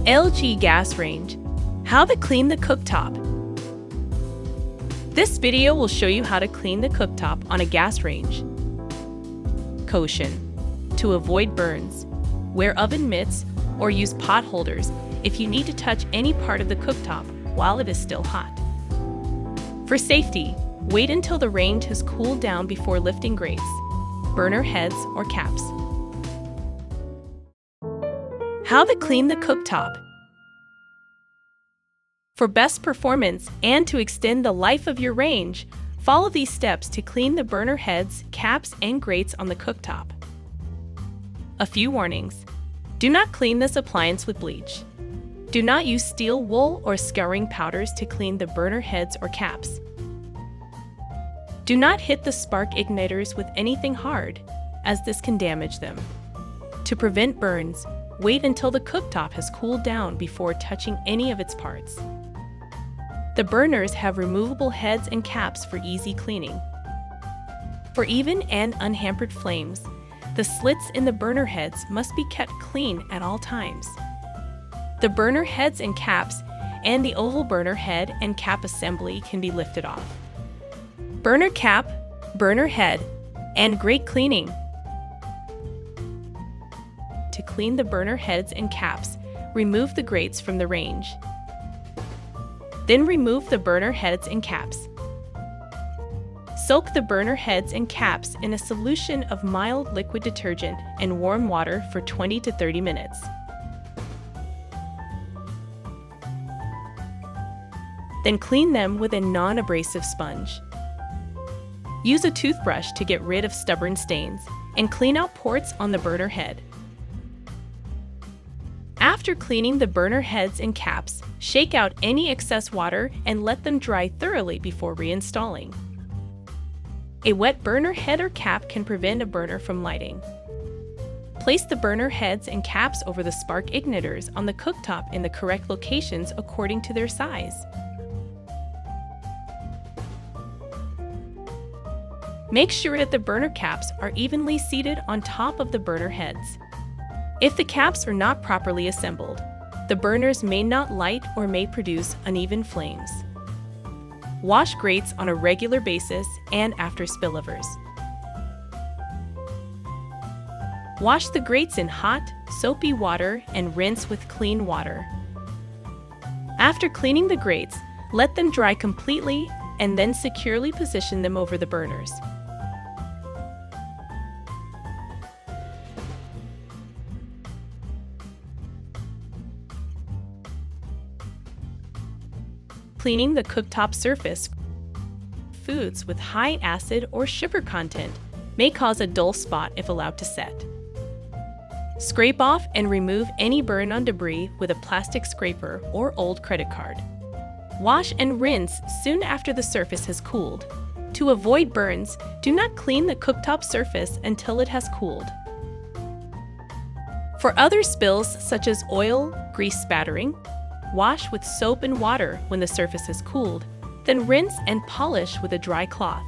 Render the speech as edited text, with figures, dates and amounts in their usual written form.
LG gas range. How to clean the cooktop. This video will show you how to clean the cooktop on a gas range. Caution: to avoid burns, wear oven mitts or use pot holders if you need to touch any part of the cooktop while it is still hot. For safety, wait until the range has cooled down before lifting grates, burner heads, or caps. How to clean the cooktop. For best performance and to extend the life of your range, follow these steps to clean the burner heads, caps, and grates on the cooktop. A few warnings. Do not clean this appliance with bleach. Do not use steel wool or scouring powders to clean the burner heads or caps. Do not hit the spark igniters with anything hard, as this can damage them. To prevent burns, wait until the cooktop has cooled down before touching any of its parts. The burners have removable heads and caps for easy cleaning. For even and unhampered flames, the slits in the burner heads must be kept clean at all times. The burner heads and caps and the oval burner head and cap assembly can be lifted off. Burner cap, burner head, and grate cleaning. To clean the burner heads and caps, remove the grates from the range. Then remove the burner heads and caps. Soak the burner heads and caps in a solution of mild liquid detergent and warm water for 20 to 30 minutes. Then clean them with a non-abrasive sponge. Use a toothbrush to get rid of stubborn stains and clean out ports on the burner head. After cleaning the burner heads and caps, shake out any excess water and let them dry thoroughly before reinstalling. A wet burner head or cap can prevent a burner from lighting. Place the burner heads and caps over the spark igniters on the cooktop in the correct locations according to their size. Make sure that the burner caps are evenly seated on top of the burner heads. If the caps are not properly assembled, the burners may not light or may produce uneven flames. Wash grates on a regular basis and after spillovers. Wash the grates in hot, soapy water and rinse with clean water. After cleaning the grates, let them dry completely and then securely position them over the burners. Cleaning the cooktop surface. Foods with high acid or sugar content may cause a dull spot if allowed to set. Scrape off and remove any burn-on debris with a plastic scraper or old credit card. Wash and rinse soon after the surface has cooled. To avoid burns, do not clean the cooktop surface until it has cooled. For other spills such as oil, grease spattering, wash with soap and water when the surface has cooled, then rinse and polish with a dry cloth.